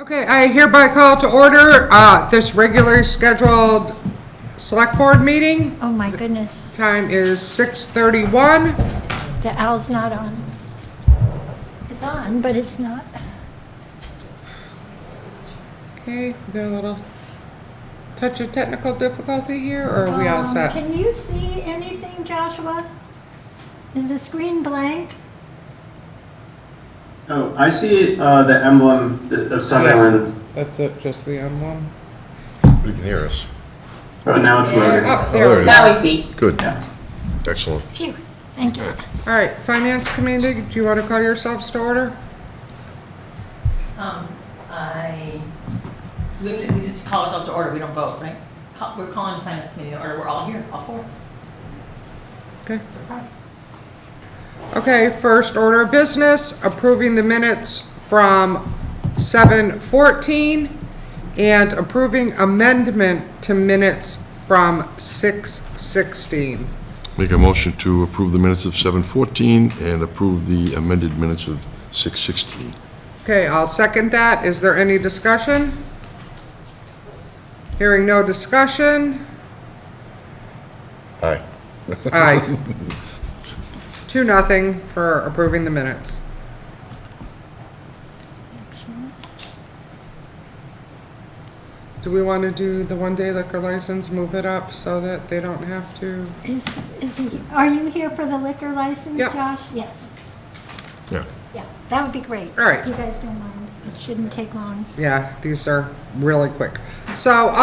Okay, I hereby call to order this regularly scheduled select board meeting. Oh my goodness, Time is 6:31. the owl's not on. It's on, but it's not. Okay, we got a little touch of technical difficulty here, or are we all set? Can you see anything, Joshua? Is the screen blank? Oh, I see the emblem of Sunderland. That's it, just the emblem. You can hear us. Oh, now it's loading. Oh, there we go. Now we see. Good. Yeah. Excellent. Phew, thank you. All right, Finance Committee, do you want to call yourselves to order? We just call ourselves to order, we don't vote, right? We're calling the finance committee to order, we're all here, all four. Okay. Surprise. Okay, first order of business, approving the minutes from 7:14 and approving amendment to minutes from 6:16. Make a motion to approve the minutes of 7:14 and approve the amended minutes of 6:16. Okay, I'll second that. Is there any discussion? Hearing no discussion. Aye. Aye. 2-0 for approving the minutes. Do we want to do the one-day liquor license, move it up so that they don't have to? Are you here for the liquor license, Yep. Josh? Yes. Yeah. Yeah, that would be great. All right. You guys don't mind. It shouldn't take long. Yeah, these are really quick. So,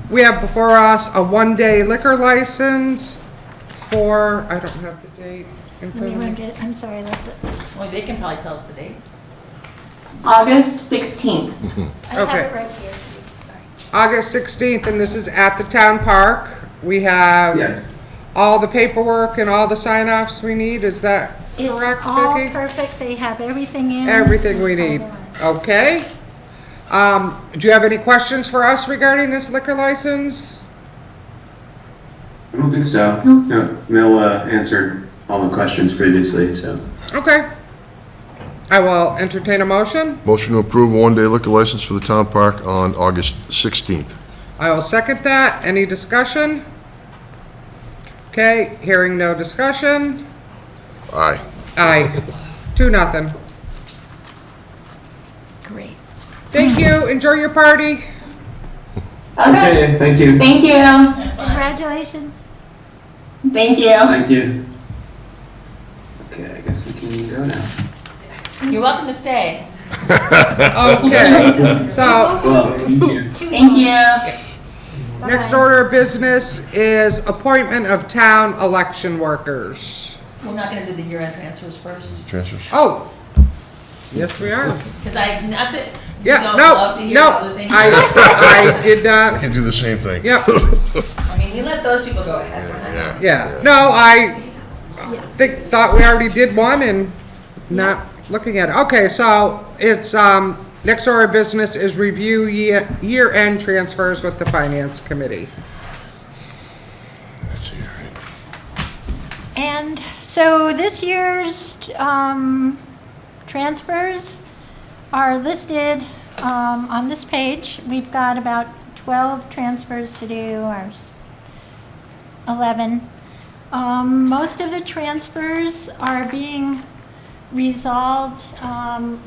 we have before us a one-day liquor license for, I don't have the date in Let front me of run me. it. I'm sorry, I left it. Well, they can probably tell us the date. August 16th. I have Okay. it right here. Sorry. August 16th, and this is at the town park. We have Yes. all the paperwork and all the sign-offs we need. Is that correct, It's all Vicki? perfect. They have everything in. Everything we need. Okay. Do you have any questions for us regarding this liquor license? I don't think so. No, Mel answered all the questions previously, so. Okay. I will entertain a motion. Motion to approve a one-day liquor license for the town park on August 16th. I will second that. Any discussion? Okay, hearing no discussion. Aye. Aye. 2-0. Great. Thank you. Enjoy your party. Okay, thank you. Thank you. Congratulations. Thank you. Thank you. Okay, I guess we can go now. You're welcome to stay. Okay, so Well, thank you. Thank you. next order of business is appointment of town election workers. We're not gonna do the year-end transfers first, Transfers? Oh, yes, we are. because not that you Yeah, don't no, love to hear no, other things. I did I not, can do the same thing. yep, I mean, we let those people go ahead. Yeah. yeah. No, I thought we already did one and not looking at it. Okay, so it's, next order of business is review year-end transfers with the finance committee. That's here, right? And so this year's transfers are listed on this page. We've got about 12 transfers to do, or 11. Most of the transfers are being resolved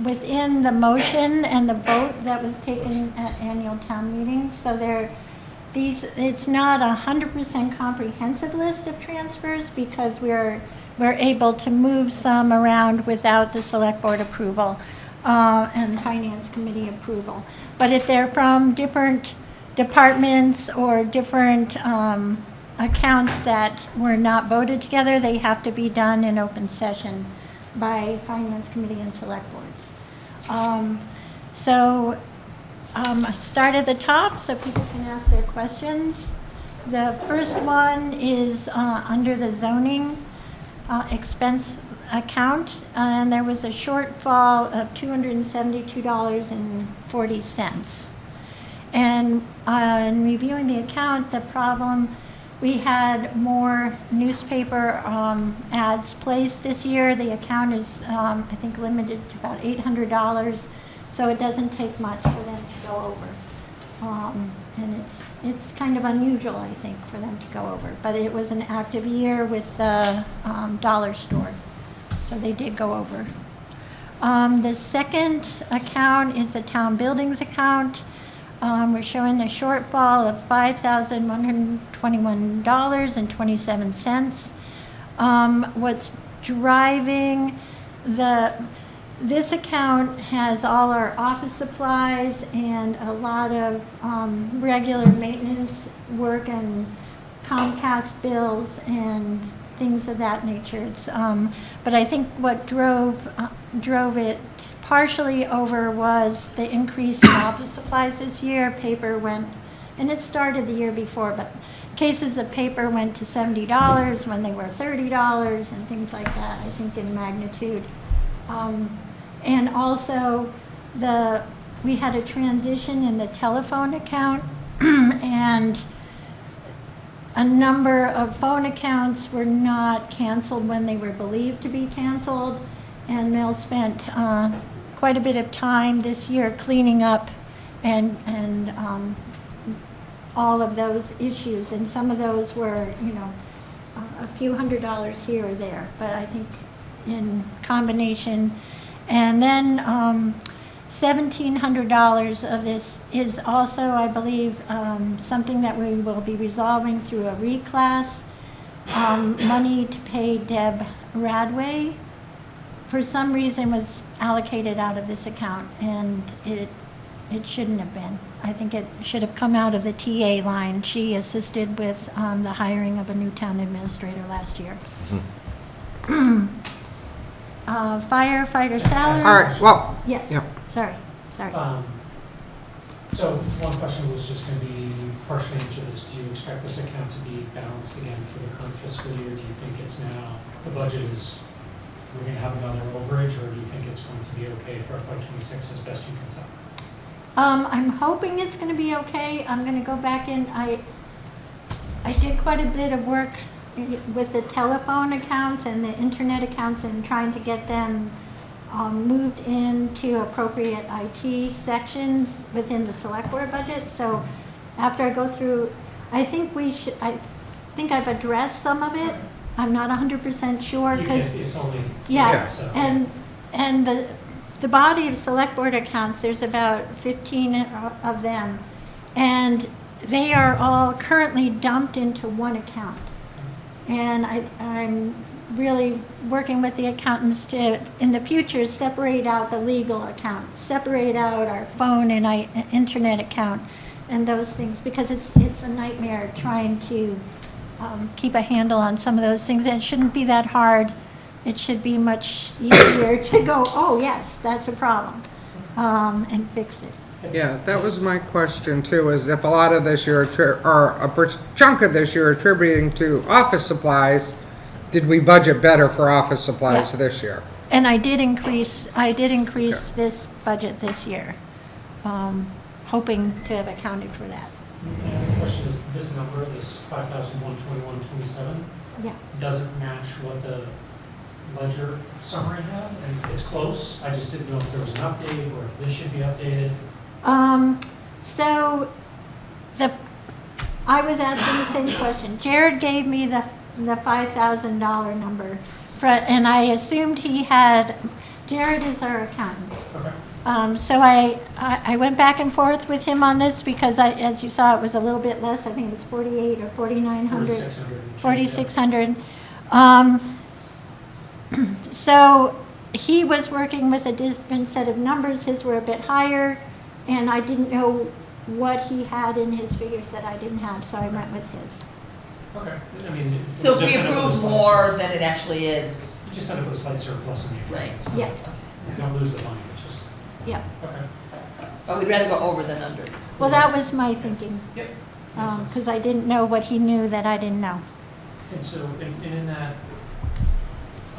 within the motion and the vote that was taken at annual town meeting. So it's not 100% comprehensive list of transfers because we're able to move some around without the select board approval and finance committee approval. But if they're from different departments or different accounts that were not voted together, they have to be done in open session by finance committee and select boards. I start at the top so people can ask their questions. The first one is under the zoning expense account, and there was a shortfall of $272.40. And in reviewing the account, the problem, we had more newspaper ads placed this year. The account is, I think, limited to about $800. So it doesn't take much for them to go over. And it's kind of unusual, I think, for them to go over. But it was an active year with the dollar store, so they did go over. The second account is the town buildings account. We're showing a shortfall of $5,121.27. What's driving this account has all our office supplies and a lot of regular maintenance work and Comcast bills and things of that nature. But I think what drove it partially over was the increase in office supplies this year. Paper went, and it started the year before, but cases of paper went to $70 when they were $30 and things like that, I think in magnitude. And also we had a transition in the telephone account and a number of phone accounts were not canceled when they were believed to be canceled. And Mel spent quite a bit of time this year cleaning up and all of those issues. And some of those were, a few $100s here or there. But I think in combination. And then $1,700 of this is also, I believe, something that we will be resolving through a reclass. Money to pay Deb Radway, for some reason, was allocated out of this account, and it shouldn't have been. I think it should have come out of the TA line. She assisted with the hiring of a new town administrator last year. Firefighter salary. All right, well, Yes, yeah. sorry. So one question was just going to be partially answered is, do you expect this account to be balanced again for the current fiscal year? Do you think it's now, the budget is, we're going to have another overage, or do you think it's going to be okay for FY26 as best you can tell? I'm hoping it's going to be okay. I'm going to go back in. I did quite a bit of work with the telephone accounts and the internet accounts and trying to get them moved into appropriate IT sections within the Selectboard budget. So after I go through, I think I've addressed some of it. I'm not 100% sure because It's only. yeah, So, and the body of Selectboard accounts, there's about 15 of them, and they are all currently dumped into one account. And I'm really working with the accountants to, in the future, separate out the legal account, separate out our phone and internet account and those things, because it's a nightmare trying to keep a handle on some of those things. And it shouldn't be that hard. It should be much easier to go, oh, yes, that's a problem, and fix it. Yeah, that was my question too, is if a lot of this you're, or a chunk of this you're attributing to office supplies, did we budget better for office supplies Yeah. this year? And I did increase this budget this year, hoping to have accounted for that. And the question is, this number, this 5,121.27, Yeah. doesn't match what the ledger summary had, and it's close. I just didn't know if there was an update or if this should be updated. So I was asking the same question. Jared gave me the $5,000 number, and I assumed he had. Jared is our accountant. Okay. So I went back and forth with him on this because as you saw, it was a little bit less. I think it was 4,800 or 4,900. 4,600. So he was working with a different set of numbers. His were a bit higher, and I didn't know what he had in his figures that I didn't have, so I went with his. Okay, I mean. So if just we end up with a approve slight more sur- than it actually is, You just end up with a slight surplus in the account. Right. so Yeah. You don't lose the money, it's just, Yeah. okay. but we'd rather go over than under. Well, that was my thinking, Yep. Makes sense. because I didn't know what he knew that I didn't know. And so, in that,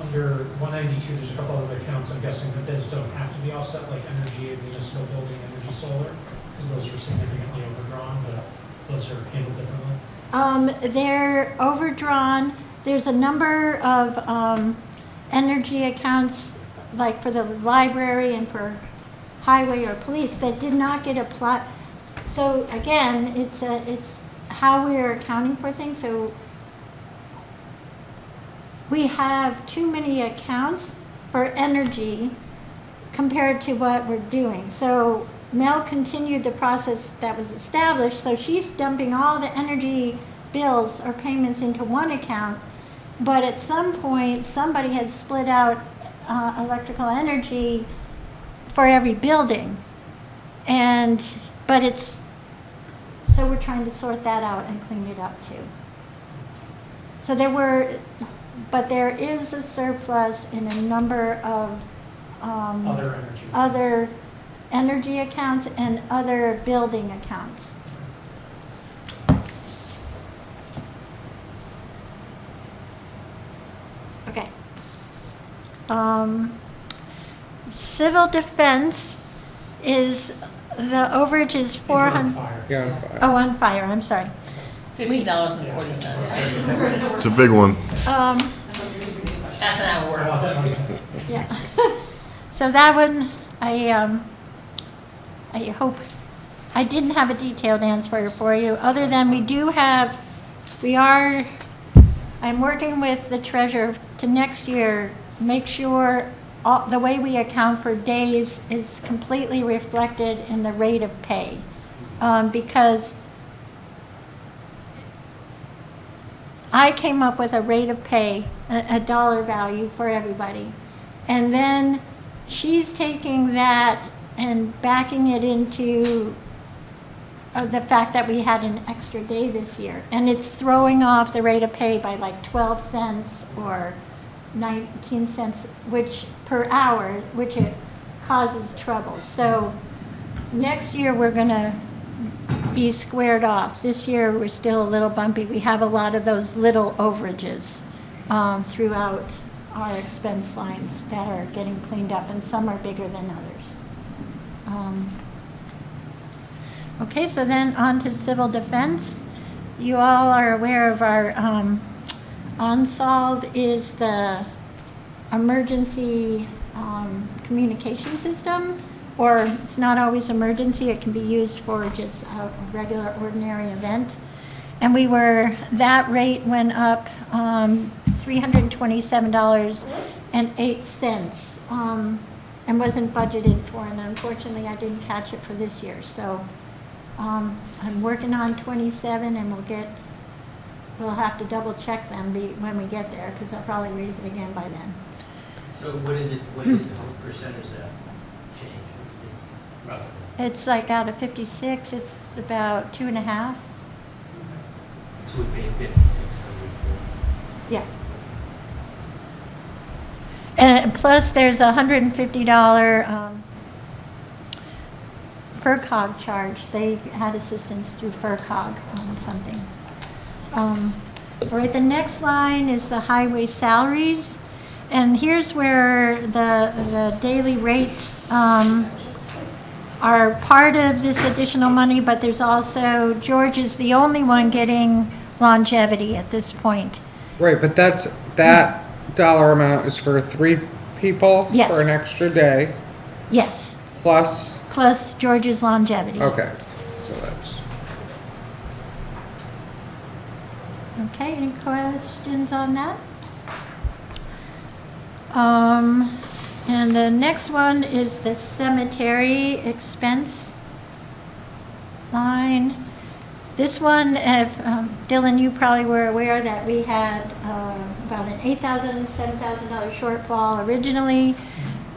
under 192, there's a couple other accounts, I'm guessing that those don't have to be offset, like energy, municipal building, energy solar, because those are significantly overdrawn, but those are handled differently. They're overdrawn. There's a number of energy accounts, like for the library and for highway or police that did not get applied. So again, it's how we are accounting for things. So we have too many accounts for energy compared to what we're doing. So Mel continued the process that was established, so she's dumping all the energy bills or payments into one account, but at some point, somebody had split out electrical energy for every building. So we're trying to sort that out and clean it up too. So there is a surplus in a number of other energy accounts and other building accounts. Okay. Civil defense is, the overage is 400. Yeah, fine. Oh, on fire, I'm sorry. $15.40. It's a big one. Half an hour work. Yeah. So that one, I hope, I didn't have a detailed answer for you, other than I'm working with the treasurer to next year, make sure the way we account for days is completely reflected in the rate of pay. Because I came up with a rate of pay, a dollar value for everybody. And then she's taking that and backing it into the fact that we had an extra day this year. And it's throwing off the rate of pay by like 12 cents or 19 cents per hour, which it causes trouble. So next year we're going to be squared off. This year we're still a little bumpy. We have a lot of those little overages throughout our expense lines that are getting cleaned up, and some are bigger than others. Okay, so then on to civil defense. You all are aware of our OnSolve is the emergency communication system, or it's not always emergency, it can be used for just a regular ordinary event. And that rate went up $327.08 and wasn't budgeted for, and unfortunately I didn't catch it for this year. So I'm working on 27, and we'll have to double check them when we get there, because I'll probably raise it again by then. So what is the percentage that change? What's the roughly? It's like out of 56, it's about 2.5. So we pay 5,600 for. Yeah. And plus, there's a $150 FERCog charge. They had assistance through FERCog on something. All right, the next line is the highway salaries. And here's where the daily rates are part of this additional money, but there's also, George is the only one getting longevity at this point. Right, but that dollar amount is for 3 people Yes. for an extra day, Yes, plus, plus George's longevity. okay, so that's, Okay, any questions on that? And the next one is the cemetery expense line. This one, if, Dylan, you probably were aware that we had about an $8,000, $7,000 shortfall originally.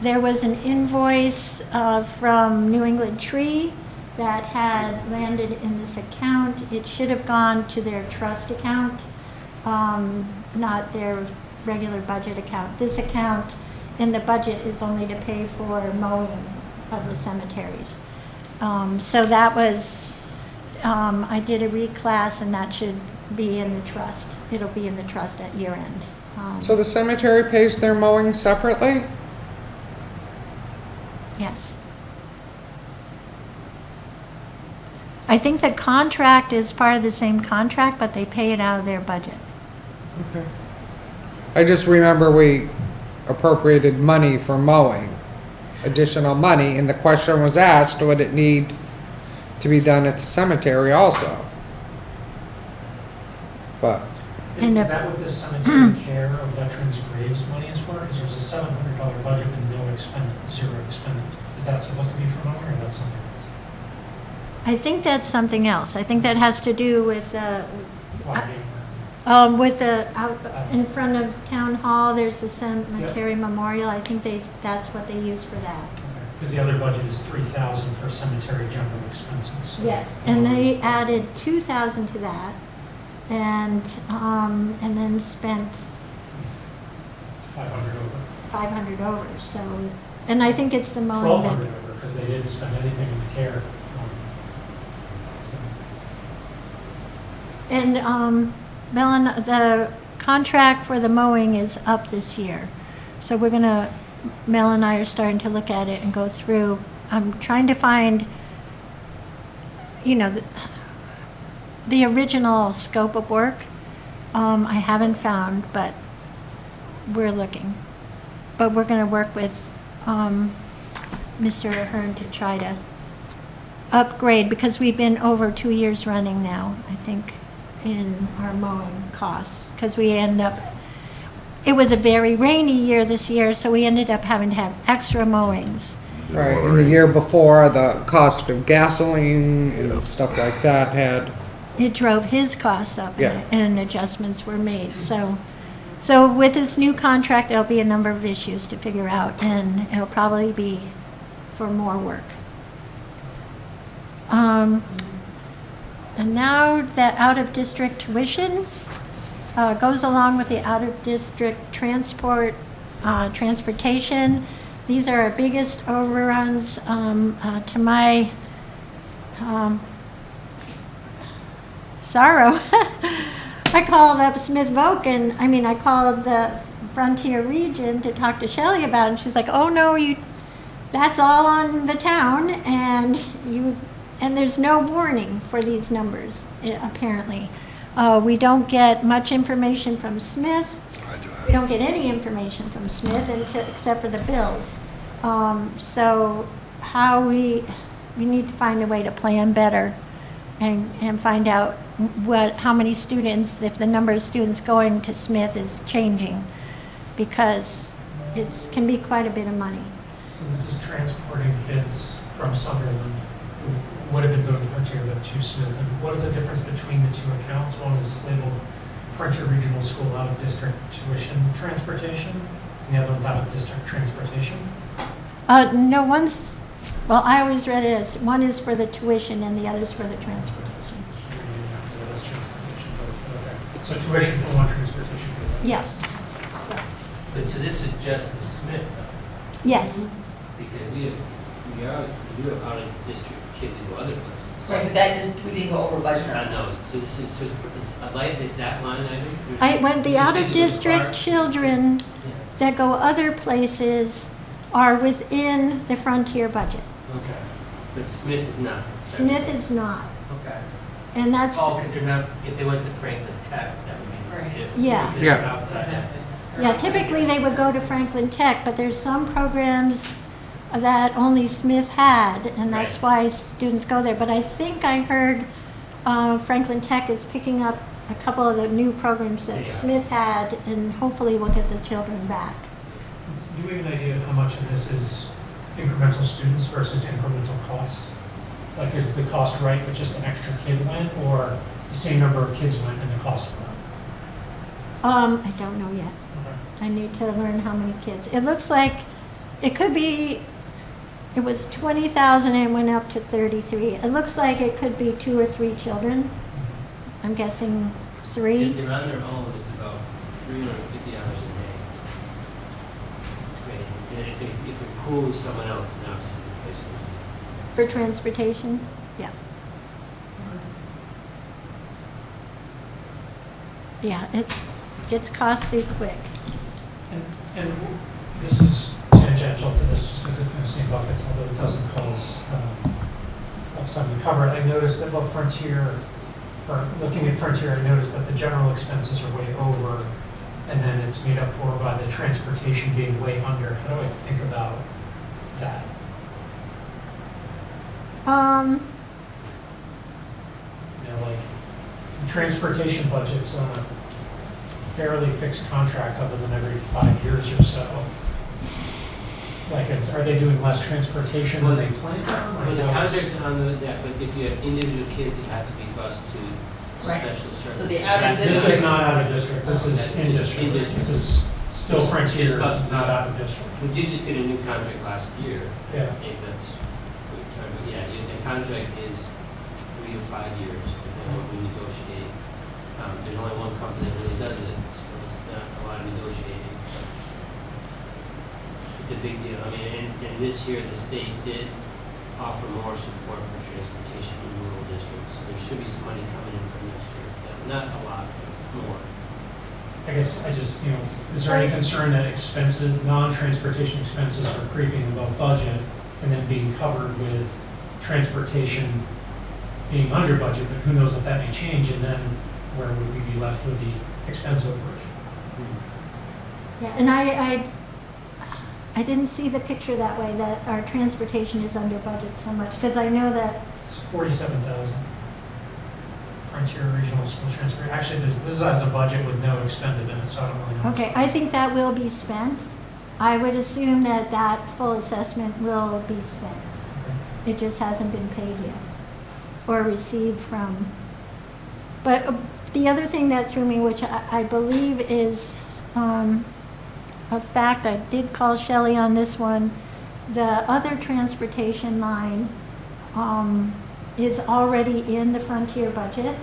There was an invoice from New England Tree that had landed in this account. It should have gone to their trust account, not their regular budget account. This account in the budget is only to pay for mowing of the cemeteries. So that was, I did a reclass, and that should be in the trust. It'll be in the trust at year end. so the cemetery pays their mowing separately? Yes. I think the contract is part of the same contract, but they pay it out of their budget. Okay. I just remember we appropriated money for mowing. additional money, and the question was asked, would it need to be done at the cemetery also? But, And Is if- that what this cemetery care of veterans' graves money is for? Because there's a $700 budget and no expended, zero expended. Is that supposed to be for mowing, or that's something else? I think that's something else. I think that has to do with, Logging, with the, out in front of Town Hall, there's the cemetery memorial. I think that's what they use for that. because the other budget is $3,000 for cemetery general expenses. Yes, and they added 2,000 to that, and then spent 500 over. 500 over, so, and I think it's the mowing 1,200 that, over, because they didn't spend anything in the care. and, Melon, the contract for the mowing is up this year. So we're gonna, Mel and I are starting to look at it and go through. I'm trying to find, the original scope of work. I haven't found, but we're looking. But we're gonna work with, Mr. Ahern to try to upgrade, because we've been over 2 years running now, I think, in our mowing costs, because we end up, it was a very rainy year this year, so we ended up having to have extra mowings. right, and the year before, the cost of gasoline and stuff like that had, It drove his costs up, Yeah. and adjustments were made. So with this new contract, there'll be a number of issues to figure out, and it'll probably be for more work. And now that out-of-district tuition goes along with the out-of-district transportation. These are our biggest overruns. To my sorrow, I called up Smith Voc, I called the Frontier Region to talk to Shelley about it, and she's like, oh no, that's all on the town, and there's no warning for these numbers, apparently. We don't get much information from Smith. We don't get any information from Smith except for the bills. So we need to find a way to plan better and find out how many students, if the number of students going to Smith is changing, because it can be quite a bit of money. So this is transporting kids from Sunderland who would have been going to Frontier but to Smith. And what is the difference between the two accounts? One is labeled Frontier Regional School out-of-district tuition transportation, and the other one's out-of-district transportation. No, well, I always read it as one is for the tuition and the other's for the transportation. So that's transportation, but okay. So tuition for one, transportation for the other. Yeah, But so this is just the Smith though, yes. because we have out-of-district kids who go other places. Right, but that we didn't go over budget. I know, so this is, is that line item? When the Kids who go to out-of-district park? children Yeah. that go other places are within the Frontier budget. Okay, but Smith is not. Smith is not, Okay. and that's, Oh, because they're not, if they went to Franklin Tech, that would be Right. different. Yeah. Because they're Yeah. outside that. yeah, typically they would go to Franklin Tech, but there's some programs that only Smith had, and that's Right. why students go there. But I think I heard Franklin Tech is picking up a couple of the new programs that Yeah. Smith had, and hopefully we'll get the children back. Do we have an idea of how much of this is incremental students versus incremental cost? Like, is the cost right with just an extra kid went, or the same number of kids went and the cost went up? I don't know yet. Okay. I need to learn how many kids. It looks like it could be, it was 20,000 and it went up to 33. It looks like it could be 2 or 3 children. I'm guessing 3. If they're on their own, it's about $350 a day. It's great. And if they pool with someone else, then obviously the price goes up. For transportation? Yeah. Yeah, it gets costly quick. And this is tangential to this, just because it's in the same buckets, although it doesn't cause something to cover it. I noticed that both Frontier, or looking at Frontier, I noticed that the general expenses are way over, and then it's made up for by the transportation being way under. How do I think about that? You know, like, transportation budget's on a fairly fixed contract other than every 5 years or so. Like, are they doing less transportation than they planned on? Like, Well, the that was- contract's on the, yeah, but if you have individual kids that have to be bused to Right. special services. So the out of This district- is not out of district, this is That's in just district. in district. This is still Just Frontier, bus. not out of district. We did just get a new contract last year. Yeah. If that's, yeah, the contract is 3 to 5 years, depending on what we negotiate. There's only one company that really does it, so it's not a lot of negotiating. It's a big deal. I mean, and this year, the state did offer more support for transportation in rural districts. So there should be some money coming in from next year. Not a lot, but more. I guess I just, you know, is there any concern that expensive, non-transportation expenses are creeping above budget and then being covered with transportation being under budget, but who knows if that may change, and then where would we be left with the expense overage? Yeah, and I didn't see the picture that way, that our transportation is under budget so much, because I know that, It's 47,000. Frontier Regional School Transport, actually, this is as a budget with no expended in it, so I don't really know. okay, I think that will be spent. I would assume that that full assessment will be spent. Okay. It just hasn't been paid yet, or received from. But the other thing that threw me, which I believe is a fact, I did call Shelley on this one, the other transportation line is already in the Frontier budget,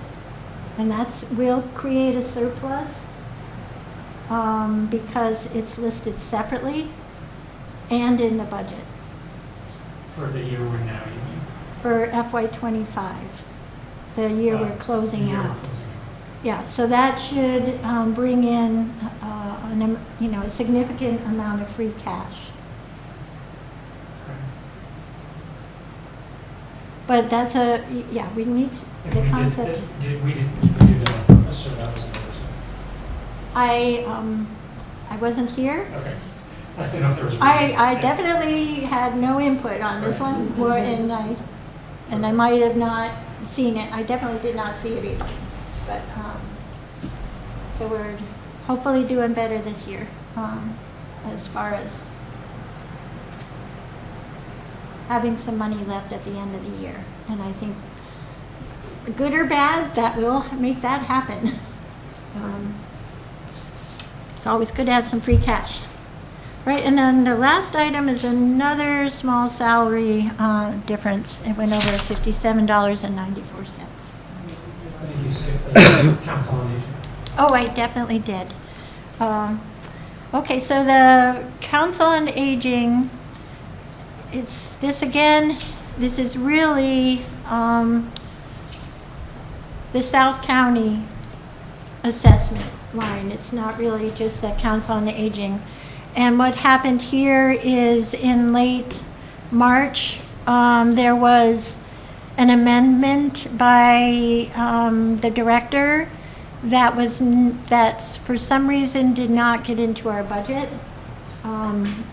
and will create a surplus because it's listed separately and in the budget For the year we're now, you mean? for FY '25, the year we're closing The year we're out. closing out. Yeah, so that should bring in, a significant amount of free cash. Okay. But that's we need And the we concept. we didn't do that on purpose, or that was another I wasn't here. thing? Okay. I just didn't know if there was a reason. I definitely had no input on this one, and I might have not seen it. I definitely did not see it either. But, so we're hopefully doing better this year, as far as having some money left at the end of the year. And I think, good or bad, that will make that happen. It's always good to have some free cash. Right, and then the last item is another small salary difference. It went over $57.94. I think you skipped the council on aging. Oh, I definitely did. Okay, so the Council on Aging, this is really the South County assessment line. It's not really just the Council on Aging. And what happened here is in late March, there was an amendment by the director that for some reason did not get into our budget.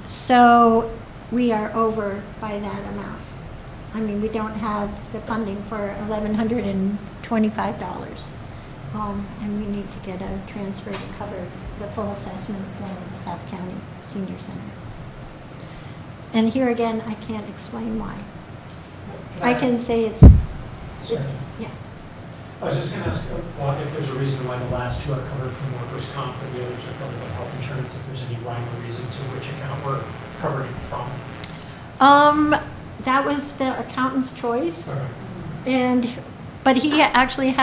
So we are over by that amount. I mean, we don't have the funding for $1,125. And we need to get a transfer to cover the full assessment from South County Senior Center. And here again, I can't explain why. I can say it's yeah. I was just going to ask if there's a reason why the last two are covered from workers' comp and the others are covered by health insurance, if there's any rhyme or reason to which account we're covering it from. That was the accountant's choice. Okay. But he actually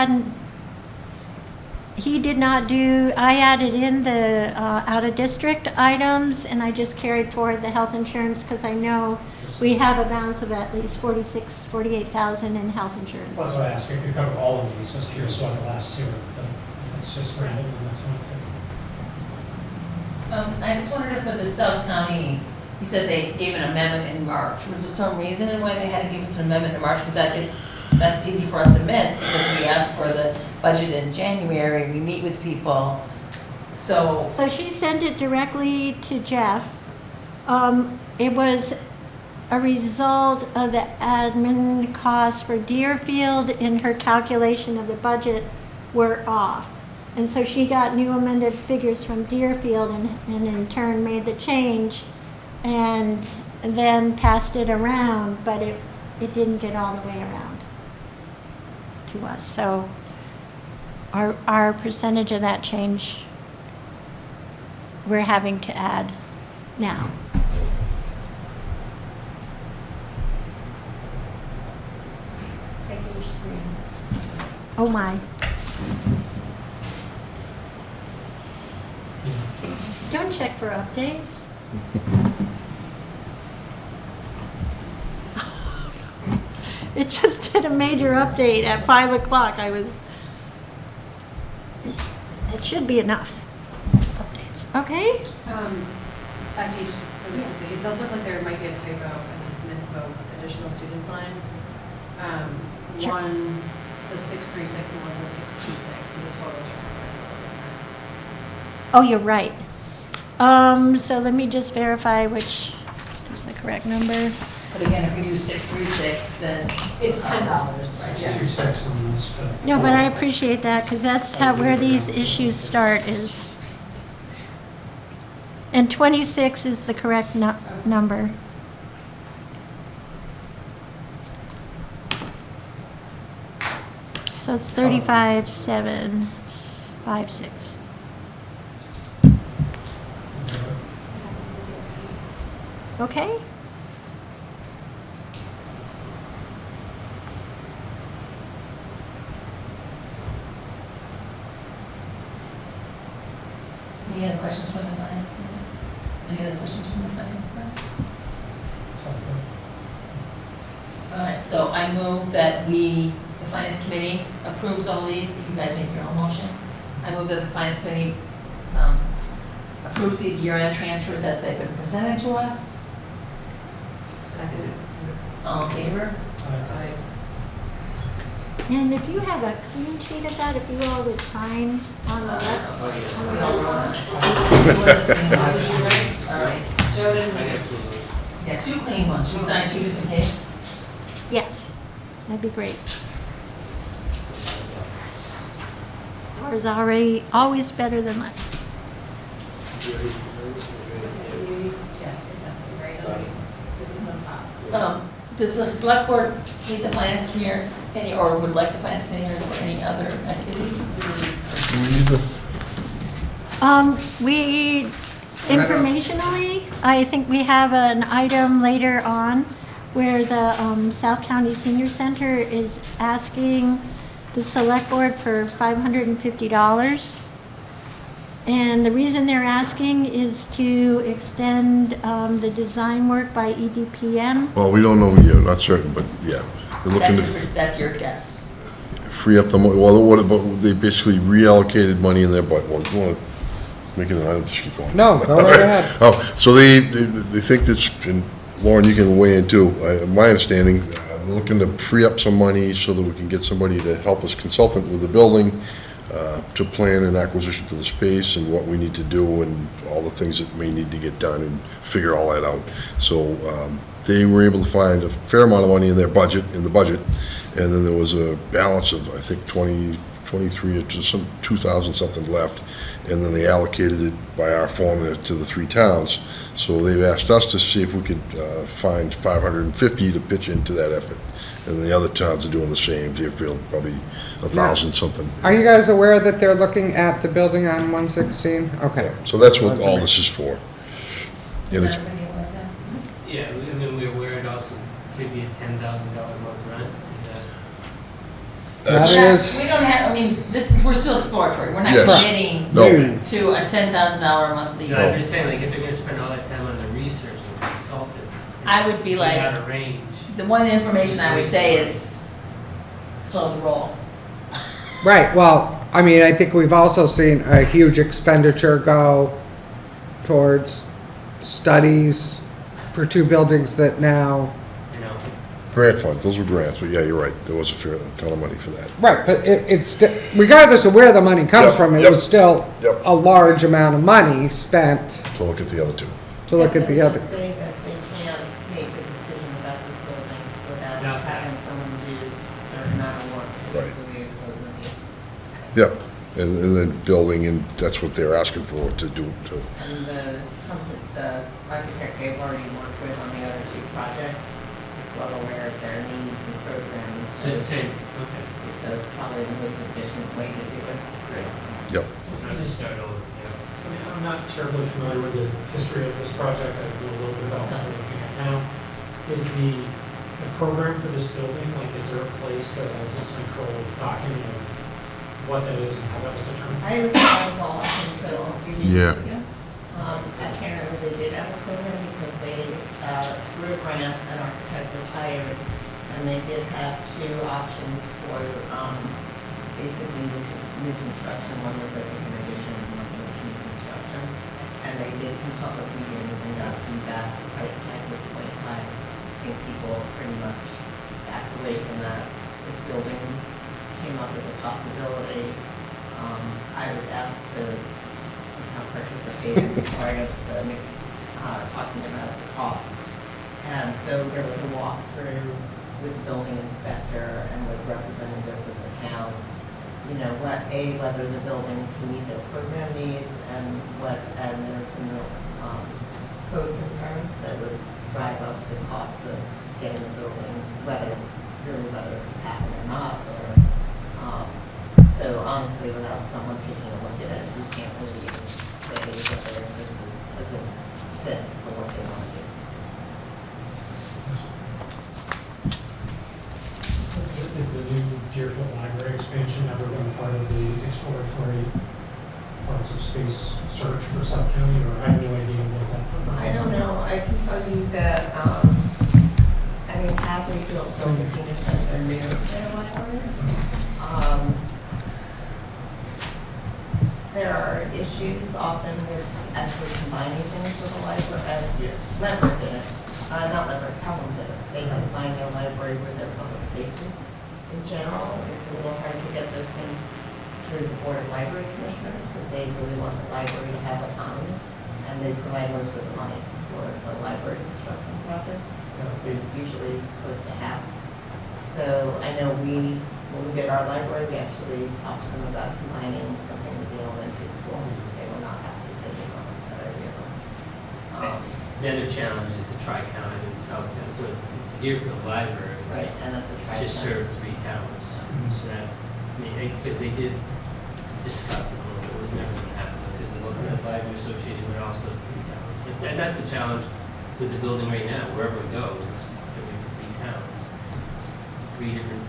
he did not do, I added in the out-of-district items, and I just carried forward the health insurance because I know we have a balance of at least $48,000 in health insurance. Well, that's why I asked. It could cover all of these. I was curious about the last two, but it's just random and that's one thing. I just wondered if for the South County, you said they gave an amendment in March. Was there some reason why they had to give us an amendment in March? Because that's easy for us to miss because we asked for the budget in January. We meet with people. So So she sent it directly to Jeff. It was a result of the admin costs for Deerfield in her calculation of the budget were off. And so she got new amended figures from Deerfield and in turn made the change and then passed it around, but it didn't get all the way around to us. So our percentage of that change, we're having to add now. Oh my. Don't check for updates. It just did a major update at 5 o'clock. It should be enough updates. Okay? Becky, just really quickly, it does look like there might be a typo in the Smith vote additional students line. Sure. One says 636 and one says 626, so the totals are Oh, you're right. So let me just verify which is the correct number. But again, if we do 636, then. It's $10. Right. 626 on this, but. No, but I appreciate that because that's where these issues start is. And 26 is the correct number. So it's 35,756. Okay? Any other questions from the finance committee? Any other questions from the finance committee? All right, so I move that the finance committee approves all these, you guys make your own motion. I move that the finance committee approves these year-end transfers as they've been presented to us. Second. All in favor? Aye. And if you have a clean sheet of that, if you all would sign on the left. All right, Joe didn't I read got it. two. yeah, two clean ones, should we sign two just in case? Yes, that'd be great. Or is always better than less. Yes, exactly, right on. This is on top. Does the select board need the finance committee, or would like the finance committee for any other activity? Do we need the, We, informationally, I think we have an item later on where the South County Senior Center is asking the select board for $550. And the reason they're asking is to extend the design work by EDPM. well, we don't know yet, not certain, but yeah. They're looking to That's your guess. free up the, well, what about, they basically reallocated money in their budget. Well, you want to make it, I just keep going. No, go right ahead. Oh, so they think that's, and Lauren, you can weigh in too. My understanding, they're looking to free up some money so that we can get somebody to help us consultant with the building, to plan an acquisition for the space and what we need to do and all the things that may need to get done and figure all that out. So they were able to find a fair amount of money in the budget, and then there was a balance of, I think, 23 or to some 2,000 something left, and then they allocated it by our formula to the three towns. So they've asked us to see if we could find 550 to pitch into that effort. And the other towns are doing the same. Deerfield, probably 1,000 something. Are you guys aware that they're looking at the building on 116? Okay. So that's what all this is for. And Is it's, everybody aware of that? Yeah, I mean, we're aware it also could be a $10,000 a month rent. That Yeah, is, We don't have, I mean, we're still exploratory, we're not Yes. committing no, to a $10,000 a month lease. No, I'm just saying, like, if they're gonna spend all that time on the research and consultants. I would be like- Out of range. The one information I would say is slow the roll. right, well, I mean, I think we've also seen a huge expenditure go towards studies for two buildings that now, You know, grant fund, those were grants, but yeah, you're right. There was a fair ton of money for that. right, but it's, regardless of where the money comes Yep, from, it yep. was still Yep. a large amount of money spent To look at the other two. to look at the other. Say that they can't make a decision Yeah, and then building, and that's what they're asking for to do, to, And the architect they've already worked with on the other two projects is well aware of their needs and programs. So the same, okay. So it's probably the most efficient way to do it. Great. yep. I'll just start over, yeah. I mean, I'm not terribly familiar with the history of this project, I know a little bit about what we're looking at now. Is the program for this building, like, is there a place that has a central document of what that is and how that was determined? I was not involved until a few Yeah. years ago. Apparently they did have a program because they, through a grant, an architect was hired, and they did have two options for, basically new construction. One was I think an addition, and one was new construction. And they did some public meetings and got feedback. The price tag was quite high. I think people pretty much backed away from that. This building came up as a possibility. I was asked to somehow participate in part of the, talking about the cost. And so there was a walkthrough with the building inspector and with representatives of the town. You know, whether the building can meet their program needs and there's some code concerns that would drive up the cost of getting the building, whether it can happen or not, so honestly, without someone taking a look at it, we can't really say whether this is a good fit for what they want to do. Is the new Deerfield Library expansion ever been part of the exploratory parts of space search for South County, or I have no idea what that for? I don't know, I can tell you that, Hadley built the senior center near their library. There are issues often with actually combining things with a library. Leverett did it, not Leverett, Pelham did it. They combined their library with their public safety. In general, it's a little hard to get those things through the Board of Library Commissioners because they really want the library to have autonomy, and they provide most of the money for the library construction projects. It's usually close to half. So I know when we did our library, we actually talked to them about combining something with the elementary school. They were not happy, they didn't want that idea. The other challenge is the tri-county in South County, so it's the Deerfield Library. Right, and that's a It just serves 3 towns. So that, because they did discuss it a little bit, it was never going to happen, because the local library association would also 3 towns. And that's the challenge with the building right now, wherever it goes, it's every 3 towns. 3 different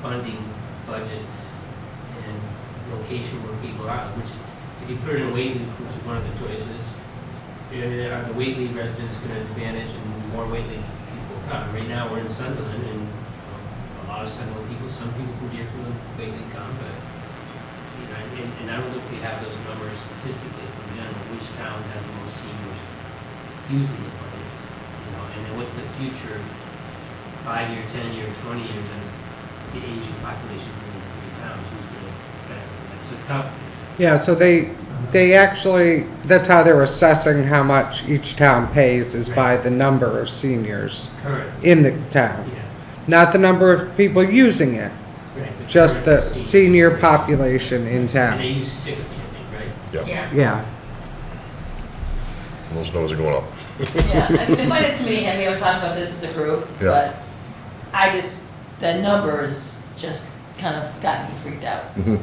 funding budgets and location where people are, which if you put it in Whately, which is one of the choices, are the Whately residents going to advantage and more Whately people come? Right now, we're in Sunderland, and a lot of Sunderland people, some people from Deerfield and Whately come, but, and I don't know if we have those numbers statistically, in general, which towns have the most seniors using the place, and then what's the future, 5-year, 10-year, 20 years, and the aging populations in the 3 towns, who's going to benefit from that? So it's complicated. Yeah, so they actually, that's how they're assessing how much each town pays is by the number of seniors Correct. in the town. Yeah. Not the number of people using it, Right, but just the correct. senior population in And town. they use 60, I think, right? Yeah, Yeah, and those numbers are going up. Yeah, the finance committee had me on talking about this as a group, Yeah. but the numbers just kind of got me freaked out. Mhm.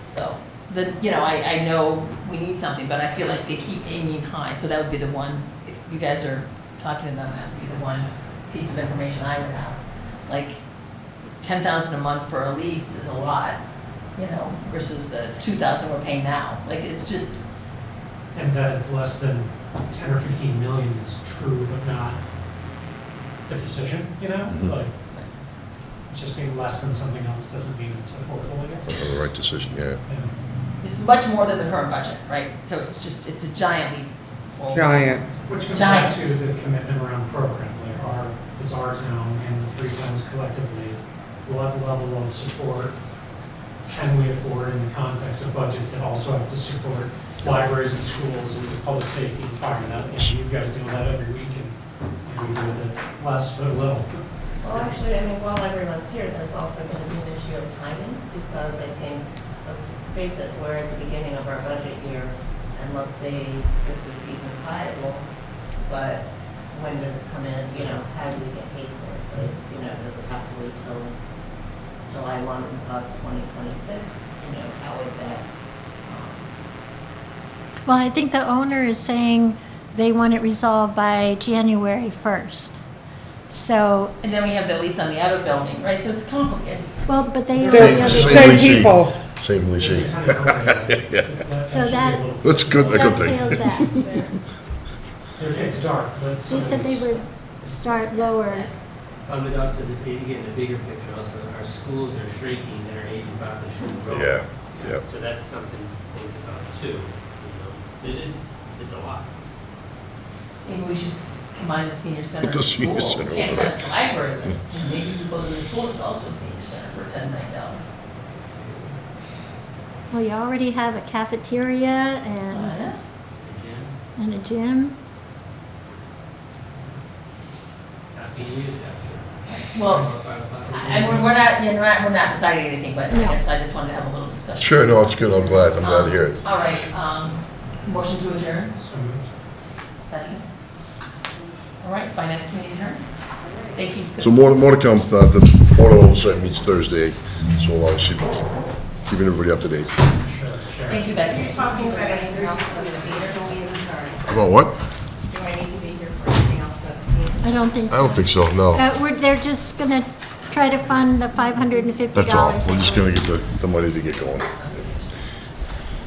So, I know we need something, but I feel like they keep aiming high, so that would be the one, if you guys are talking to them, that would be the one piece of information I would have. Like, it's $10,000 a month for a lease is a lot, versus the $2,000 we're paying now. Like, it's just, And that it's less than 10 or 15 million is true, but not a decision, Mhm. Like, just being less than something else doesn't mean it's affordable, I guess. The right decision, yeah. Yeah. it's much more than the current budget, right? So it's a giant leap. forward. giant. Which comes back Giant. to the commitment around program, like is our town and the 3 towns collectively, what level of support can we afford in the context of budgets that also have to support libraries and schools and public safety and fire? You guys deal with that every week, and we do it less but a little. Well, actually, while everyone's here, there's also going to be an issue of timing, because I think let's face it, we're at the beginning of our budget year, and let's say this is even viable, but when does it come in, you know, how do we get paid for it? Like, you know, does it have to wait till July 1 of 2026? You know, how would that, Well, I think the owner is saying they want it resolved by January 1st. So, and then we have the lease on the other building, right? So it's complicated. well, but they. Same- already- same leasing. people. Same leasing. So that- That's good, a good That thing. tails that. It's dark, but some They of said they these- would start lower. But also, again, the bigger picture also, our schools are shrinking and our aging population is growing. Yeah, yeah. So that's something to think about too, you know. It's a lot. Maybe we should combine the senior center With the and senior school. center Can't over have the library, but maybe we go to the school, it's also a senior center for $10 million. Well, you already have a cafeteria and Jim, a gym. it's not being used after. Well, 4 or 5 o'clock. and we're not deciding anything, but I No. guess I just wanted to have a little discussion. Sure, no, it's good, I'm glad to hear it. All right, motion to adjourn, So moved. second. All right, finance committee adjourned. Thank you. So more to come, the Board of Oversight meets Thursday, so we'll obviously keeping everybody up to date. Sure, sure. Thank you, Becky. You're talking about anything else for the theater, don't we in charge? About what? Do I need to be here for anything else but the theater? I don't think so. I don't think so, no. They're just gonna try to fund the $550. That's all, we're just gonna get the money to get going.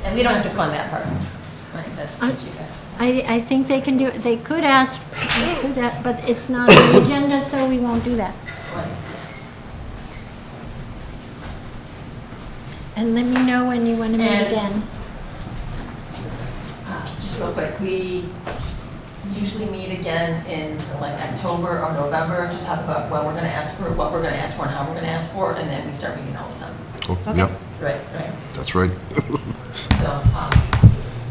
And we don't have to fund that part, right, that's just you guys. I think they can do, they could ask, but it's not on the agenda, so we won't do that. Right. And let me know when you want to meet And- again. Just real quick, we usually meet again in like October or November to talk about what we're gonna ask for, what we're gonna ask for, and how we're gonna ask for, and then we start meeting all the time. Oh, Okay. Yep, Right, right. that's right. So,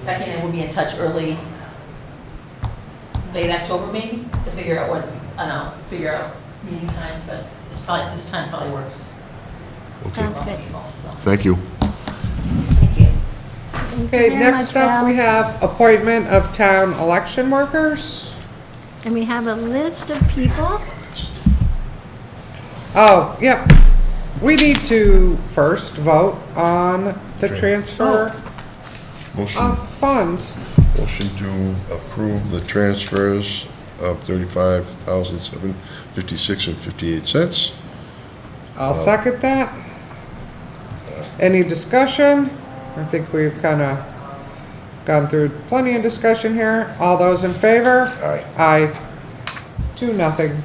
Becky and I will be in touch early, late October maybe, to figure out figure out meeting times, but this time probably works Okay, for Sounds most good. people, so, thank you. thank you. Thank you Okay, very next much, up, we Val. have appointment of town election workers. And we have a list of people. Oh, yep. We need to first vote on the transfer Motion, of funds. motion to approve the transfers of $35,756.58. I'll second that. Any discussion? I think we've kind of gone through plenty of discussion here. All those in favor? Aye. Aye. 2-0.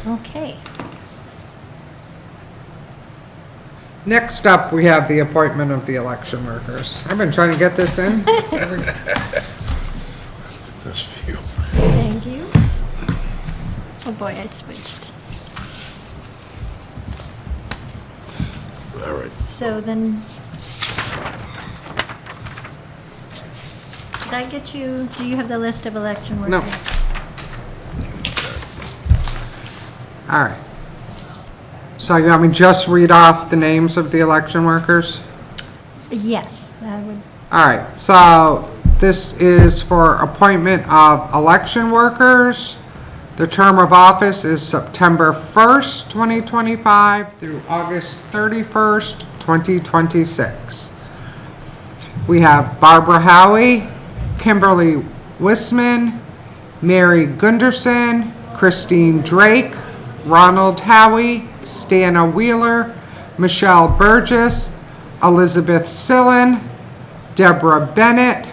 Okay. Next up, we have the appointment of the election workers. I've been trying to get this in. That's for you. Thank you. Oh boy, I switched. All right. So then, did I get you, do you have the list of election workers? No. All right. So you want me to just read off the names of the election workers? Yes, I would. All right, so this is for appointment of election workers. The term of office is September 1st, 2025 through August 31st, 2026. We have Barbara Howie, Kimberly Wisman, Mary Gunderson, Christine Drake, Ronald Howie, Stana Wheeler, Michelle Burgess, Elizabeth Sillen, Deborah Bennett,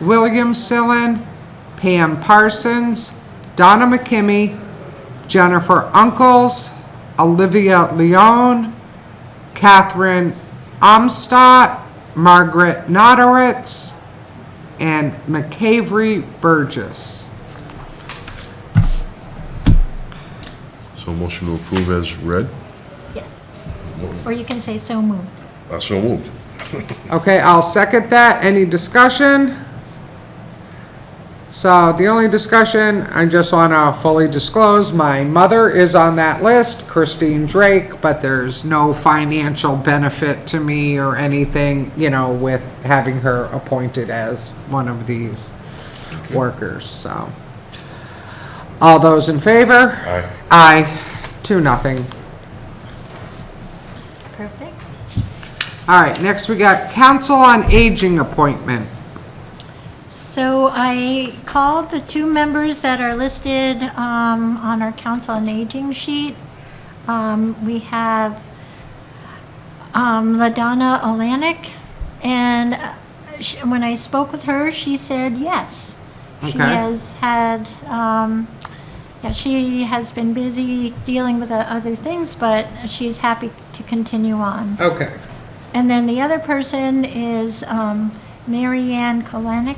William Sillen, Pam Parsons, Donna McKimmey, Jennifer Uncles, Olivia Leone, Catherine Amstadt, Margaret Noderitz, and McCavery Burgess. So motion to approve as read. Yes. Or you can say so moved. So moved. Okay, I'll second that. Any discussion? So the only discussion, I just want to fully disclose, my mother is on that list, Christine Drake, but there's no financial benefit to me or anything, you know, with having her appointed as one of these workers, so. All those in favor? Aye. Aye, 2-0. Perfect. All right, next we got Council on Aging appointment. So I called the 2 members that are listed on our Council on Aging sheet. We have LaDonna Olanik, and when I spoke with her, she said yes. She Okay. has had, she has been busy dealing with other things, but she's happy to continue on. Okay, And then the other person is Mary Ann Kowalik.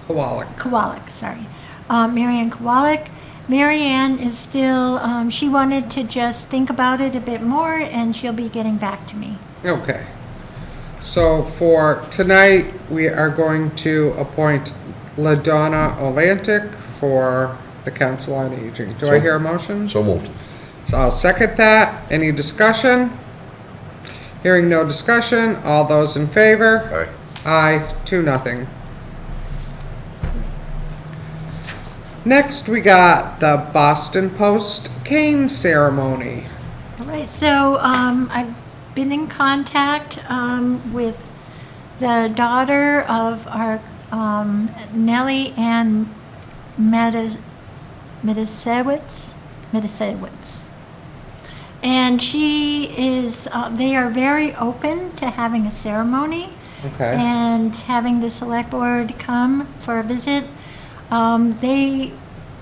Kowalik, sorry. Mary Ann Kowalik. Mary Ann is still, she wanted to just think about it a bit more, and she'll be getting back to me. okay. So for tonight, we are going to appoint LaDonna Olantic for the Council on Aging. Do I hear a motion? So moved. So I'll second that. Any discussion? Hearing no discussion, all those in favor? Aye. Aye, 2-0. Next, we got the Boston Post cane ceremony. All right, so I've been in contact with the daughter of our Nellie Ann Medisewicz. And she is, they are very open to having a ceremony Okay, and having the select board come for a visit. They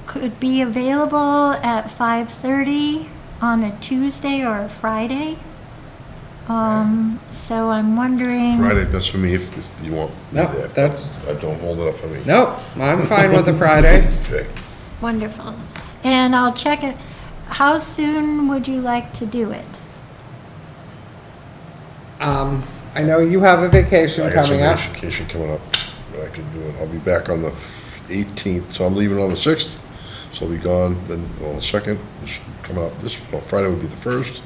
could be available at 5:30 on a Tuesday or a Friday. So I'm wondering. Friday, best for me if you want me No, there. that's- Don't hold it up for me. nope, I'm fine with the Friday. Okay. Wonderful. And I'll check it. How soon would you like to do it? I know you have a vacation I got some coming up. vacation coming up, but I could do it. I'll be back on the 18th, so I'm leaving on the 6th, so I'll be gone, then, well, the 2nd, is coming up, Friday would be the 1st.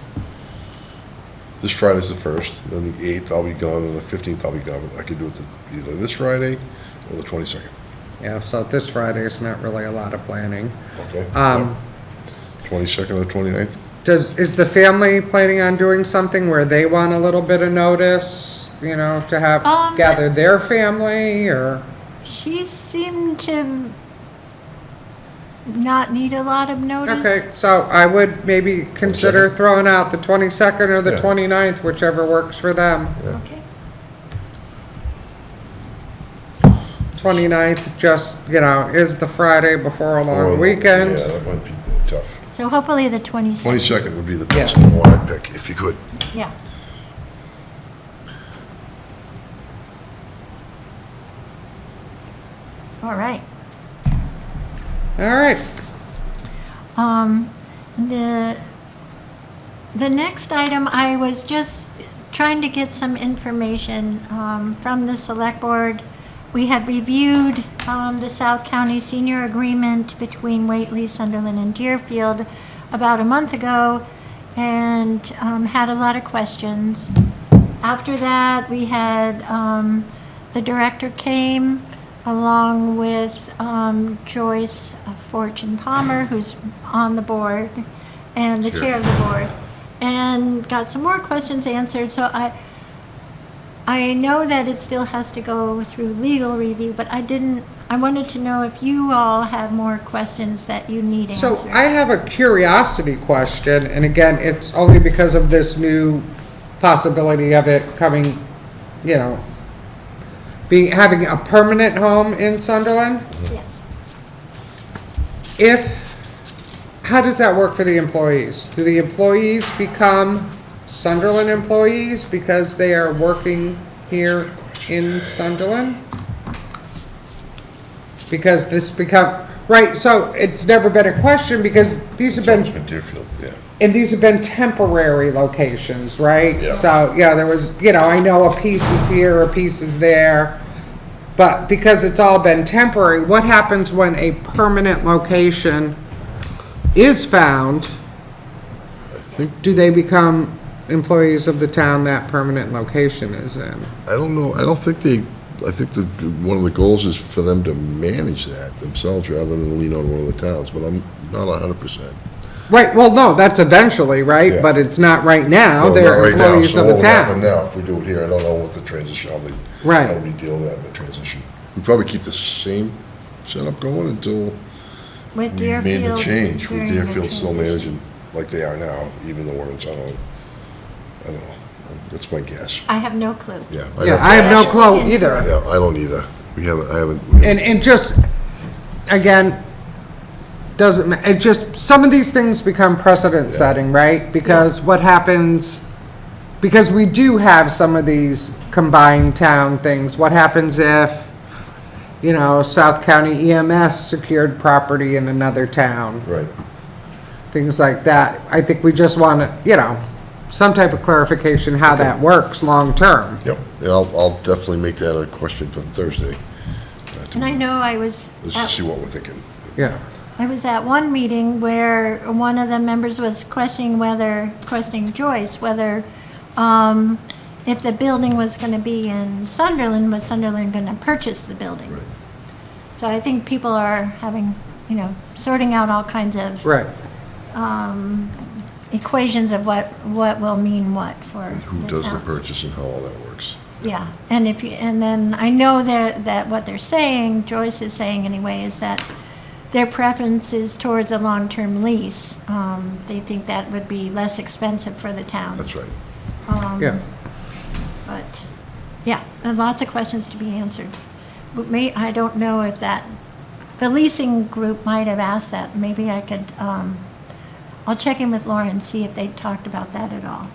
This Friday's the 1st, then the 8th I'll be gone, and the 15th I'll be gone, but I could do it either this Friday or the 22nd, Yeah, so this Friday is not really a lot of planning. okay? 22nd or 29th? Is the family planning on doing something where they want a little bit of notice, you know, to have, gather their family, or? She seemed to not need a lot of notice. Okay, so I would maybe consider throwing out the 22nd or the Yeah. 29th, whichever works for them. Okay. 29th, just, you know, is the Friday before a long weekend. Yeah, that might be tough. So hopefully the 22nd. 22nd would be the best Yeah. one I'd pick, if you could. Yeah. All right. All right, The next item, I was just trying to get some information from the select board. We had reviewed the South County Senior Agreement between Whately, Sunderland, and Deerfield about a month ago, and had a lot of questions. After that, we had, the director came along with Joyce Fortune Palmer, who's on the board, and the chair of the board, and got some more questions answered. So I know that it still has to go through legal review, but I wanted to know if you all have more questions that you need answered. so I have a curiosity question, and again, it's only because of this new possibility of it coming, you know, having a permanent home in Sunderland. Yes. How does that work for the employees? Do the employees become Sunderland employees because they are working here in Sunderland? Because this right, so it's never been a question because these have been, It's always Deerfield, yeah. and these have been temporary locations, right? Yeah. So, yeah, there was, you know, I know a piece is here, a piece is there. But because it's all been temporary, what happens when a permanent location is found? I think, Do they become employees of the town that permanent location is in? I don't know, I don't think I think one of the goals is for them to manage that themselves rather than lean on one of the towns, but I'm not 100%. Right, well, no, that's eventually, right? Yeah. But it's not right now. No, not They're right now, employees so of the what would happen town. now if we do it here? I don't know what the transition, how Right. we deal with that in the transition. We probably keep the same setup going until With we made the Deerfield. change, with during the Deerfield still transition. managing like they are now, even though we're in Sunderland. I don't know, that's my guess, I have no clue. yeah. Yeah, I have no clue either. Yeah, I don't either. I haven't. And just, again, doesn't, it just, some of these things become precedent setting, right? Because what happens, because we do have some of these combined town things, what happens if, you know, South County EMS secured property in another town? Right, Things like that. I think we just want to, you know, some type of clarification how that works long-term. yep, yeah, I'll definitely make that a question for Thursday. And I know I was, Let's just see what we're thinking. Yeah. I was at one meeting where one of the members was questioning Joyce, whether, if the building was gonna be in Sunderland, was Sunderland gonna purchase the building? Right. So I think people are having, you know, sorting out all kinds of, Right. equations of what will mean what for And who the does the towns. purchase and how all that works. Yeah, and and then I know that what they're saying, Joyce is saying anyway, is that their preference is towards a long-term lease. They think that would be less expensive for the town. That's right. Yeah. But, yeah, and lots of questions to be answered. But I don't know if the leasing group might have asked that. Maybe I could, I'll check in with Laura and see if they talked about that at all.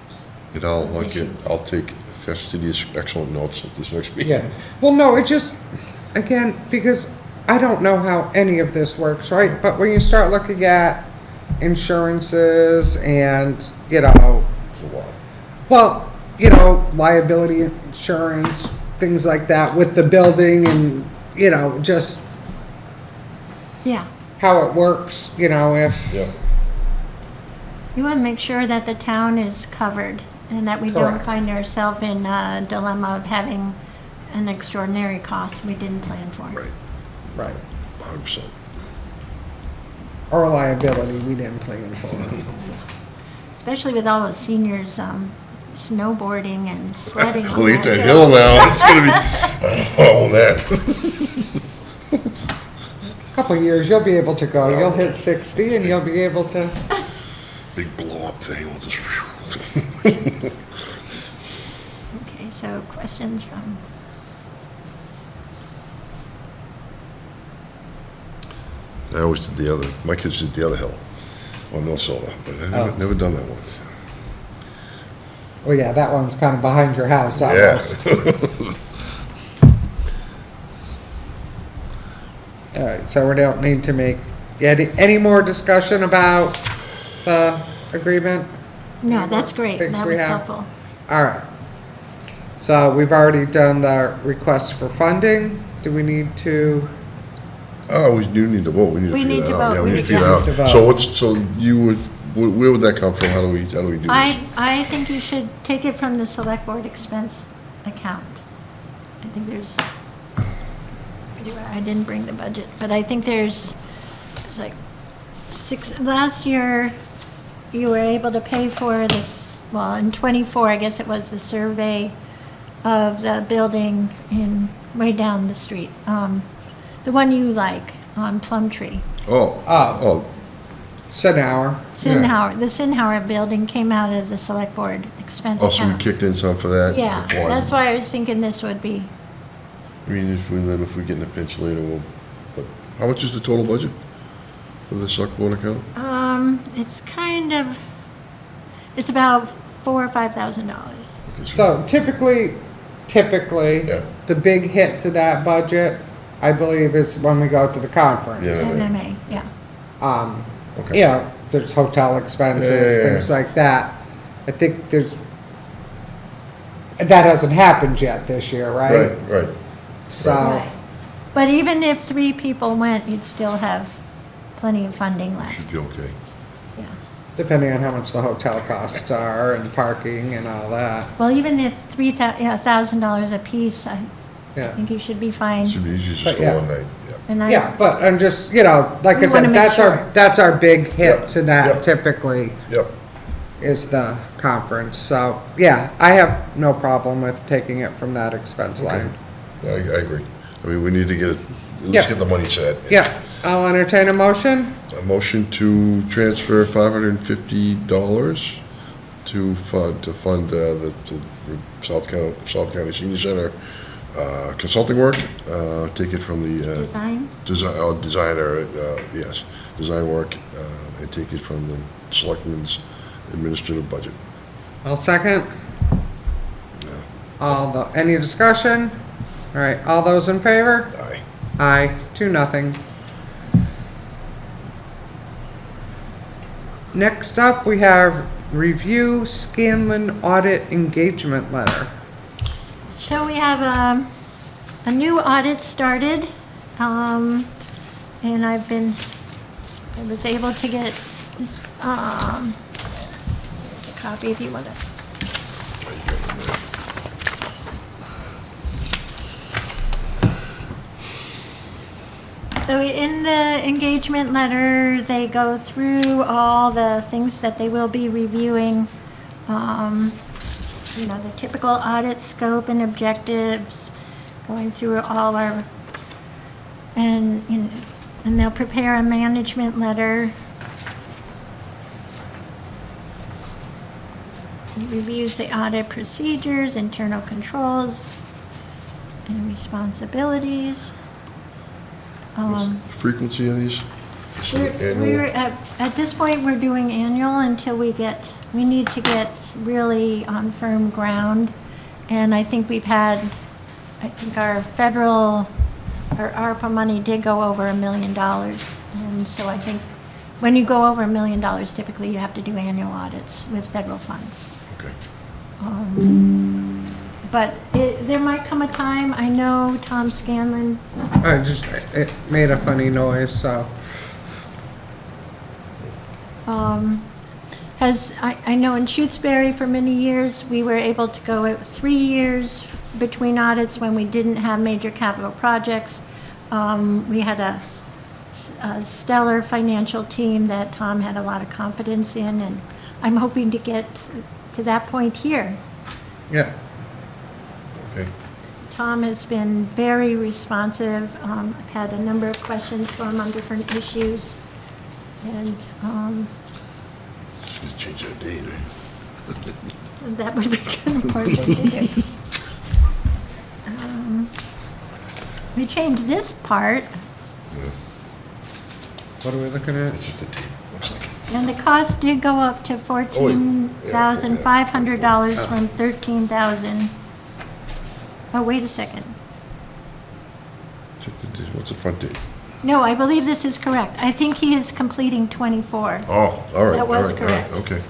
And I'll take fastidious excellent notes at this next meeting. Yeah. Well, no, it just, again, because I don't know how any of this works, right? But when you start looking at insurances and, you know, It's a lot. well, you know, liability insurance, things like that with the building and, you know, just Yeah, how it works, you know, if, Yeah, you want to make sure that the town is covered and that we don't Correct. find ourselves in a dilemma of having an extraordinary cost we didn't plan for. right, right, 100%. or a liability we didn't plan for. Especially with all those seniors snowboarding and sledding. on Look at that hill. hill now, it's gonna be, oh, that. Couple of years, you'll be able to go. You'll hit 60 and you'll be able to. Big blow-up thing, we'll just, Okay, so questions from, I always did the other, my kids did the other hill on Minnesota, but I never done that one. Well, yeah, that one's kind of behind your house Yeah. almost. All right, so we don't need to make any more discussion about the agreement? no, that's great. Things That we was have? helpful. All right. So we've already done the request for funding. Do we need to? Oh, we do need to vote, we need to We figure need that to out. vote. Yeah, We we need need to figure to it vote. out. So so you would, where would that come from? How do we do this? I think you should take it from the select board expense account. I think there's, I didn't bring the budget, but I think there's like last year you were able to pay for this, well, in '24, I guess it was the survey of the building way down the street. The one you like on Plumtree. Oh, Sinhour. Sinhauer, the Sinhauer building came out of the select board expense oh, so we account. kicked in some for that? Yeah, before. that's why I was thinking this would be, I mean, if we get in a pinch later, we'll, but how much is the total budget for the select board account? it's about $4,000 or $5,000. Okay, So typically, Yeah. the big hit to that budget, I believe, is when we go to the conference. Yeah. MMA, yeah. Okay. You know, there's hotel expenses, Yeah. things like that. I think that hasn't happened yet this year, right? Right, So, Right. But even if 3 people went, you'd still have plenty of funding Should left. be okay. Yeah. depending on how much the hotel costs are and parking and all that, Well, even if $1,000 apiece, I yeah. think you should be fine. Should be easy, just But a yeah. one night, yeah. And Yeah, but I'm just, you know, like I We wanna said, make sure. that's our big hit Yep, to that yep. typically, Yep, is the conference. So, yeah, I have no problem with taking it from that expense line. I agree. I mean, we need to get it, Yeah. let's get the money set. Yeah, I'll entertain a motion. A motion to transfer $550 to fund the South County Senior Center consulting work. Take it from the Design? designer, yes, design work, and take it from the Selectmen's administrative budget. I'll second. Any discussion? All right, all those in favor? Aye. Aye, 2-0. Next up, we have review Scanlon audit engagement letter. So we have a new audit started, and I was able to get a copy if you want to. So in the engagement letter, they go through all the things that they will be reviewing. You know, the typical audit scope and objectives, going through all our, and they'll prepare a management letter. It reviews the audit procedures, internal controls, and responsibilities. What's the frequency of these? Is it We're, annual? at this point, we're doing annual until we need to get really on firm ground. And I think I think our ARPA money did go over $1 million. And so I think when you go over $1 million, typically you have to do annual audits with federal funds. Okay. But there might come a time, I know Tom Scanlon, It made a funny noise, so. I know in Shutesbury for many years, we were able to go at 3 years between audits when we didn't have major capital projects. We had a stellar financial team that Tom had a lot of confidence in, and I'm hoping to get to that point here. Yeah, Okay. Tom has been very responsive. I've had a number of questions from him on different issues. And Just gonna change that date, eh? that would be kind of hard to do. We changed this part, what are we looking at? It's just a date, looks like. and the cost did go up to $14,500 from $13,000. Oh, wait a second. Check the date. What's the front date? No, I believe this is correct. I think he is completing 24. Oh, all right. That was all right, all right, correct. Okay,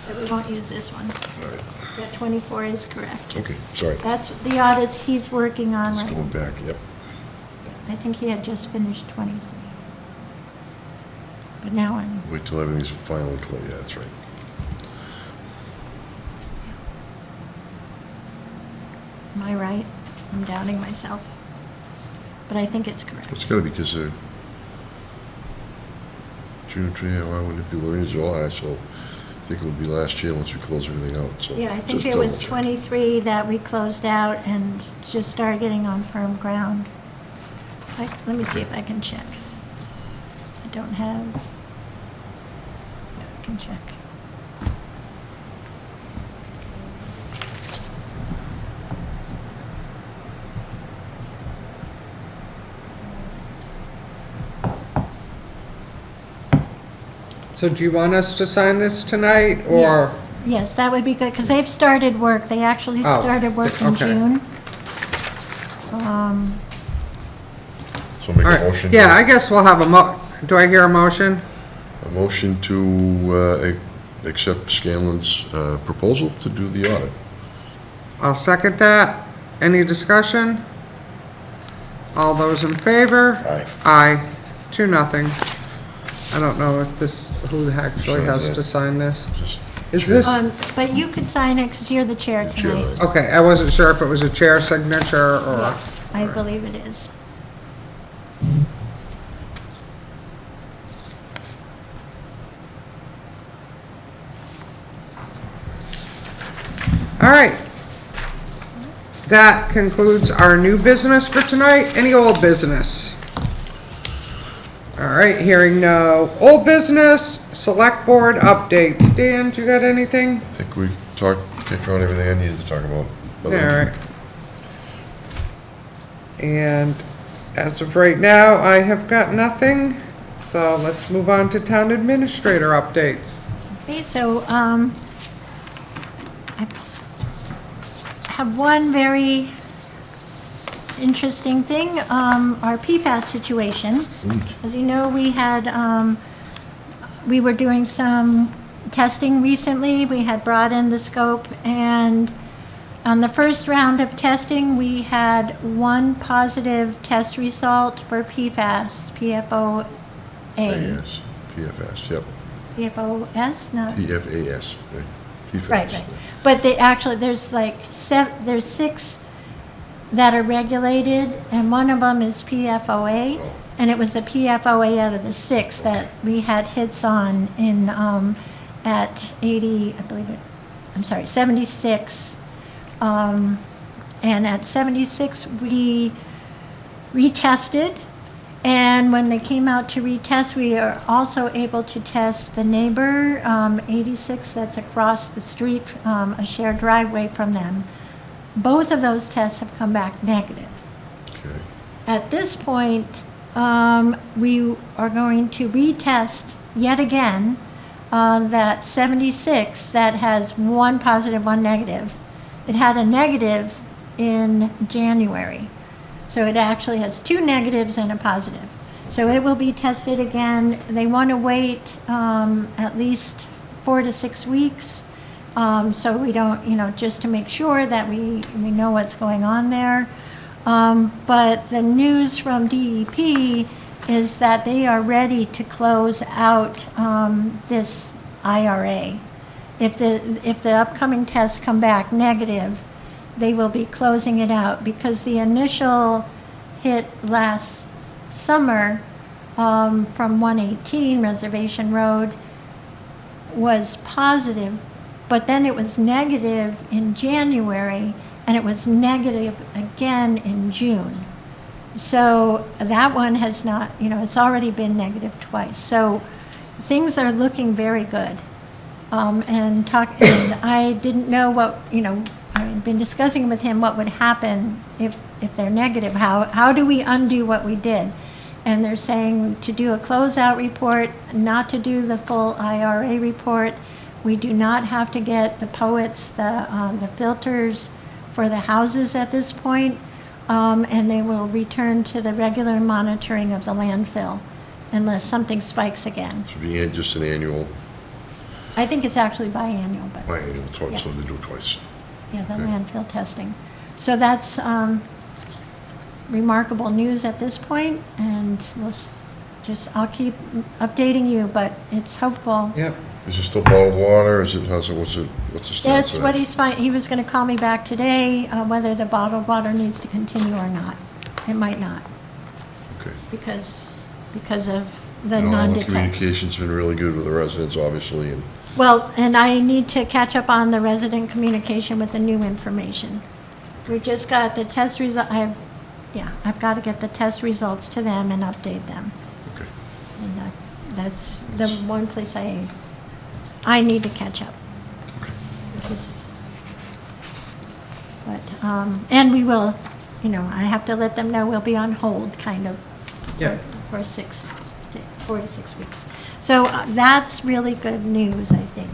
So we won't use this one. all right, That 24 is correct. okay, sorry. That's the audit he's working on It's right going back, yep. I think he had just finished 23. But now I'm, Wait till everything's finally clear, yeah, that's right. am I right? I'm doubting myself. But I think it's correct. It's gotta be because June, yeah, why wouldn't it be, we're in July, so I think it would be last year once we close everything out, so. Yeah, I think just it was double check. 23 that we closed out and just started getting on firm ground. Let me see if I can check. I don't have, yeah, I can check. So do you want us to sign this tonight, or? Yes. Yes, that would be good, because they've started work. They actually Oh, started work in okay. June. So make All a right, motion. yeah, I guess we'll have do I hear a motion? A motion to accept Scanlon's proposal to do the audit. I'll second that. Any discussion? All those in favor? Aye. Aye. 2-0. I don't know if who actually has Signs to it. sign this. Just Is this, But you could sign it because you're the chair the chair, tonight. right? okay, I wasn't sure if it was a chair signature or, I believe it is. all right. That concludes our new business for tonight. Any old business? All right, hearing no old business, select board update. Dan, you got anything? I think we kicked around everything I needed to talk about. All right. And as of right now, I have got nothing. So let's move on to town administrator updates. Okay, so, I have one very interesting thing, our PFAS situation. As you know, we were doing some testing recently. We had brought in the scope, and on the first round of testing, we had one positive test result for PFAS, PFOA. Yes, PFAS, yep. PFOS, no? PFAS, right? PFAS. Right. But there's like there's 6 that are regulated, and one of them is PFOA, Oh. and it was the PFOA out of the 6 that we had hits on in at 80, I believe it. I'm sorry, 76, and at 76 we retested. And when they came out to retest, we are also able to test the neighbor, 86, that's across the street, a shared driveway from them. Both of those tests have come back negative. Okay, At this point, we are going to retest yet again that 76 that has 1 positive, 1 negative. It had a negative in January. So it actually has 2 negatives and a positive. So it will be tested again. They want to wait at least 4 to 6 weeks. So we don't, just to make sure that we know what's going on there. But the news from DEP is that they are ready to close out this IRA. If the upcoming tests come back negative, they will be closing it out, because the initial hit last summer from 118 Reservation Road was positive, but then it was negative in January, and it was negative again in June. So that one has not, it's already been negative twice. So things are looking very good. And I didn't know what, I've been discussing with him what would happen if they're negative. How do we undo what we did? And they're saying to do a closeout report, not to do the full IRA report. We do not have to get the POETs, the filters for the houses at this point, and they will return to the regular monitoring of the landfill unless something spikes again. should be just an annual, I think it's actually biannual, but biannual twice, Yeah. so they do it twice. yeah, the Okay. landfill testing. So that's remarkable news at this point, and I'll keep updating you, but it's hopeful. Yep. Is it still bottled water, what's the stance? That's of what that? he was gonna call me back today, whether the bottled water needs to continue or not. It might not, Okay. because of the And all the non-detect. communication's been really good with the residents, obviously, and Well, and I need to catch up on the resident communication with the new information. We just got the test I've got to get the test results to them and update them. okay. And that's the one place I need to catch up. But, and we will, I have to let them know we'll be on hold, kind of, Yeah. for 4 to 6 weeks. So that's really good news, I think.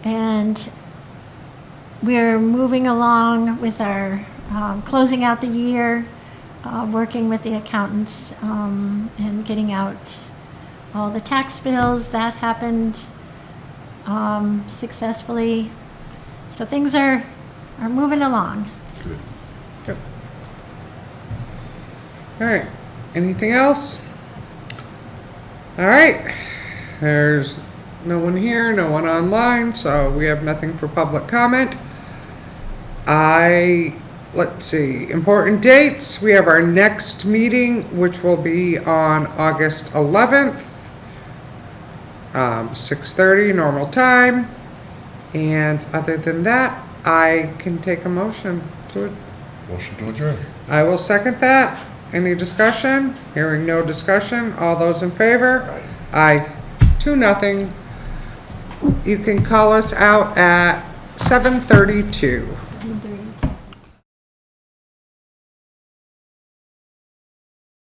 And we're moving along with our closing out the year, working with the accountants, and getting out all the tax bills. That happened successfully. So things are moving along. Good. All right, anything else? All right, there's no one here, no one online, so we have nothing for public comment. Let's see, important dates. We have our next meeting, which will be on August 11th, 6:30, normal time. And other than that, I can take a motion to it. Motion to adjourn. I will second that. Any discussion? Hearing no discussion. All those in favor? Aye. 2-0. You can call us out at 7:32. 7:32.